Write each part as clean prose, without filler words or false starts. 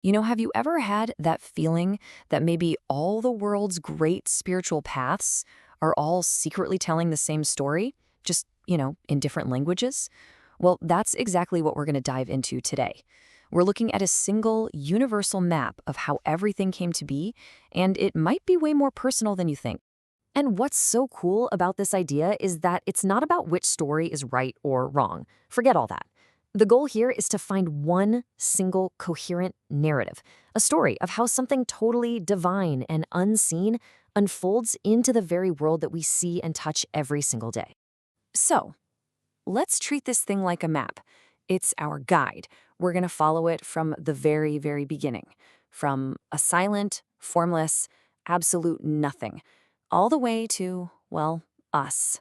Have you ever had that feeling that maybe all the world's great spiritual paths are all secretly telling the same story, just, in different languages? Well, that's exactly what we're going to dive into today. We're looking at a single universal map of how everything came to be, and it might be way more personal than you think. And what's so cool about this idea is that it's not about which story is right or wrong. Forget all that. The goal here is to find one single coherent narrative, a story of how something totally divine and unseen unfolds into the very world that we see and touch every single day. So, let's treat this thing like a map. It's our guide. We're going to follow it from the very, very beginning, from a silent, formless, absolute nothing, all the way to, well, us.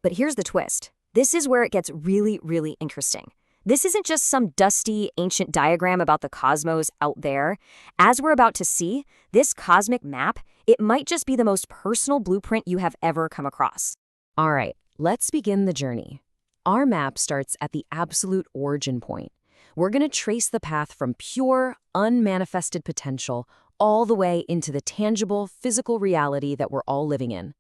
But here's the twist. This is where it gets really, really interesting. This isn't just some dusty, ancient diagram about the cosmos out there. As we're about to see, this cosmic map, it might just be the most personal blueprint you have ever come across. All right, let's begin the journey. Our map starts at the absolute origin point. We're going to trace the path from pure, unmanifested potential all the way into the tangible, physical reality that we're all living in.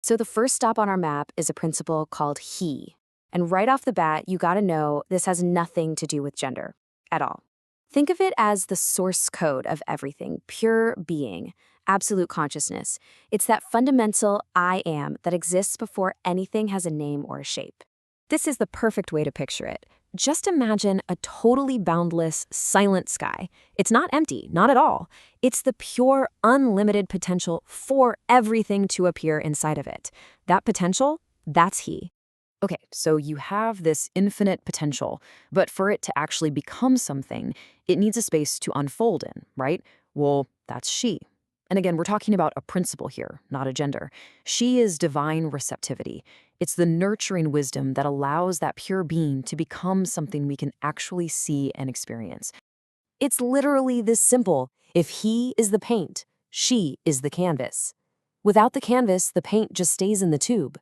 So the first stop on our map is a principle called he. And right off the bat, you gotta know this has nothing to do with gender at all. Think of it as the source code of everything, pure being, absolute consciousness. It's that fundamental I am that exists before anything has a name or a shape. This is the perfect way to picture it. Just imagine a totally boundless, silent sky. It's not empty, not at all. It's the pure, unlimited potential for everything to appear inside of it. That potential, that's he. Okay, so you have this infinite potential, but for it to actually become something, it needs a space to unfold in, right? Well, that's she. And again, we're talking about a principle here, not a gender. She is divine receptivity. It's the nurturing wisdom that allows that pure being to become something we can actually see and experience. It's literally this simple. If he is the paint, she is the canvas. Without the canvas, the paint just stays in the tube.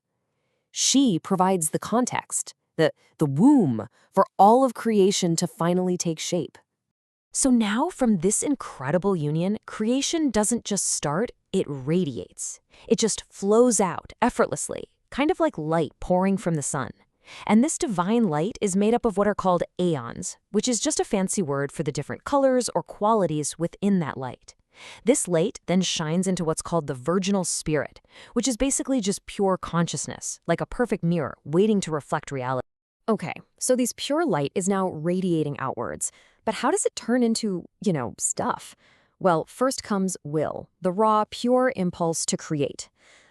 She provides the context, the womb, for all of creation to finally take shape. So now, from this incredible union, creation doesn't just start, it radiates. It just flows out effortlessly, kind of like light pouring from the sun. And this divine light is made up of what are called aeons, which is just a fancy word for the different colors or qualities within that light. This light then shines into what's called the virginal spirit, which is basically just pure consciousness, like a perfect mirror waiting to reflect reality. Okay, so this pure light is now radiating outwards, but how does it turn into, stuff? Well, first comes will, the raw, pure impulse to create.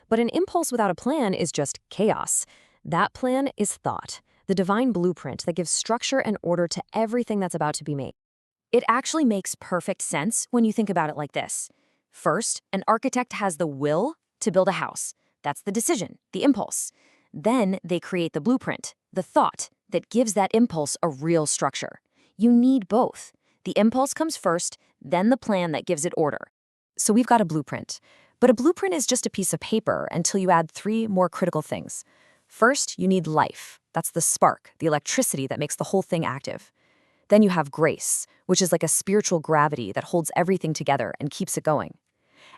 But an impulse without a plan is just chaos. That plan is thought, the divine blueprint that gives structure and order to everything that's about to be made. It actually makes perfect sense when you think about it like this. First, an architect has the will to build a house. That's the decision, the impulse. Then they create the blueprint, the thought that gives that impulse a real structure. You need both. The impulse comes first, then the plan that gives it order. So we've got a blueprint. But a blueprint is just a piece of paper until you add three more critical things. First, you need life. That's the spark, the electricity that makes the whole thing active. Then you have grace, which is like a spiritual gravity that holds everything together and keeps it going.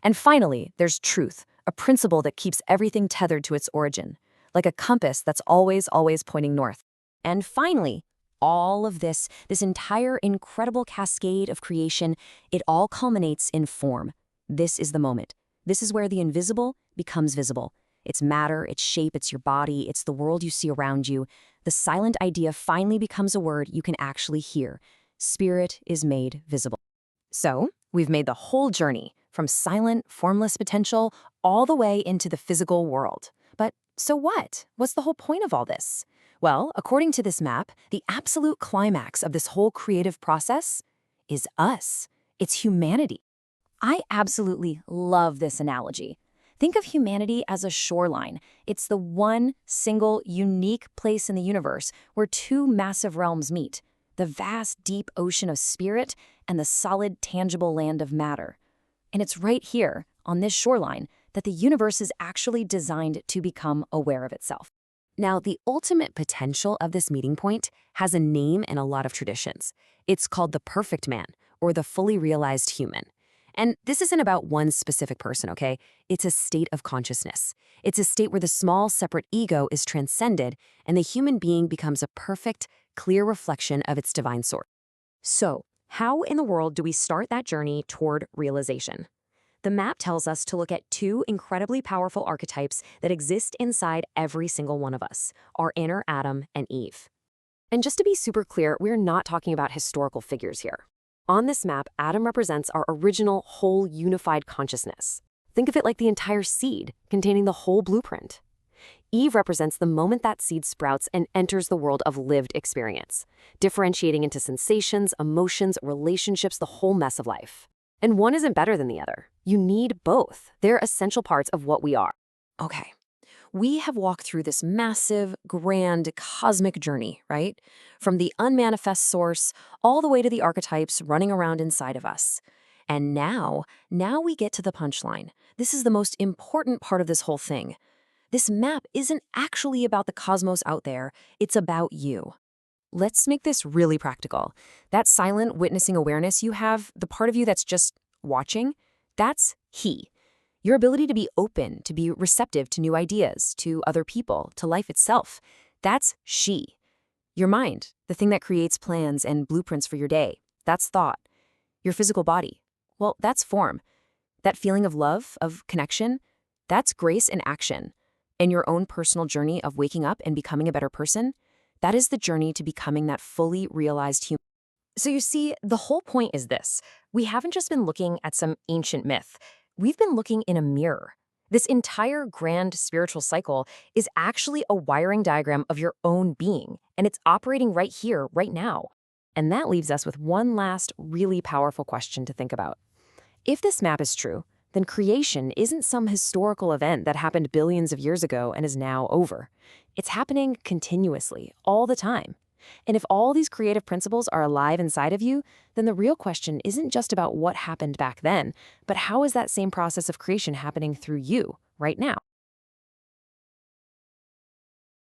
And finally, there's truth, a principle that keeps everything tethered to its origin, like a compass that's always, always pointing north. And finally, all of this entire incredible cascade of creation, it all culminates in form. This is the moment. This is where the invisible becomes visible. It's matter, it's shape, it's your body, it's the world you see around you. The silent idea finally becomes a word you can actually hear. Spirit is made visible. So, we've made the whole journey from silent, formless potential all the way into the physical world. But so what? What's the whole point of all this? Well, according to this map, the absolute climax of this whole creative process is us. It's humanity. I absolutely love this analogy. Think of humanity as a shoreline. It's the one single, unique place in the universe where two massive realms meet, the vast, deep ocean of spirit and the solid, tangible land of matter. And it's right here, on this shoreline, that the universe is actually designed to become aware of itself. Now, the ultimate potential of this meeting point has a name and a lot of traditions. It's called the perfect man, or the fully realized human. And this isn't about one specific person, okay? It's a state of consciousness. It's a state where the small, separate ego is transcended and the human being becomes a perfect, clear reflection of its divine source. So, how in the world do we start that journey toward realization? The map tells us to look at two incredibly powerful archetypes that exist inside every single one of us, our inner Adam and Eve. And just to be super clear, we're not talking about historical figures here. On this map, Adam represents our original, whole, unified consciousness. Think of it like the entire seed, containing the whole blueprint. Eve represents the moment that seed sprouts and enters the world of lived experience, differentiating into sensations, emotions, relationships, the whole mess of life. And one isn't better than the other. You need both. They're essential parts of what we are. Okay. We have walked through this massive, grand, cosmic journey, right? From the unmanifest source all the way to the archetypes running around inside of us. And now we get to the punchline. This is the most important part of this whole thing. This map isn't actually about the cosmos out there, it's about you. Let's make this really practical. That silent witnessing awareness you have, the part of you that's just watching, that's he. Your ability to be open, to be receptive to new ideas, to other people, to life itself, that's she. Your mind, the thing that creates plans and blueprints for your day, that's thought. Your physical body, well, that's form. That feeling of love, of connection, that's grace in action. And your own personal journey of waking up and becoming a better person, that is the journey to becoming that fully realized human. So you see, the whole point is this. We haven't just been looking at some ancient myth. We've been looking in a mirror. This entire grand spiritual cycle is actually a wiring diagram of your own being, and it's operating right here, right now. And that leaves us with one last really powerful question to think about. If this map is true, then creation isn't some historical event that happened billions of years ago and is now over. It's happening continuously, all the time. And if all these creative principles are alive inside of you, then the real question isn't just about what happened back then, but how is that same process of creation happening through you right now?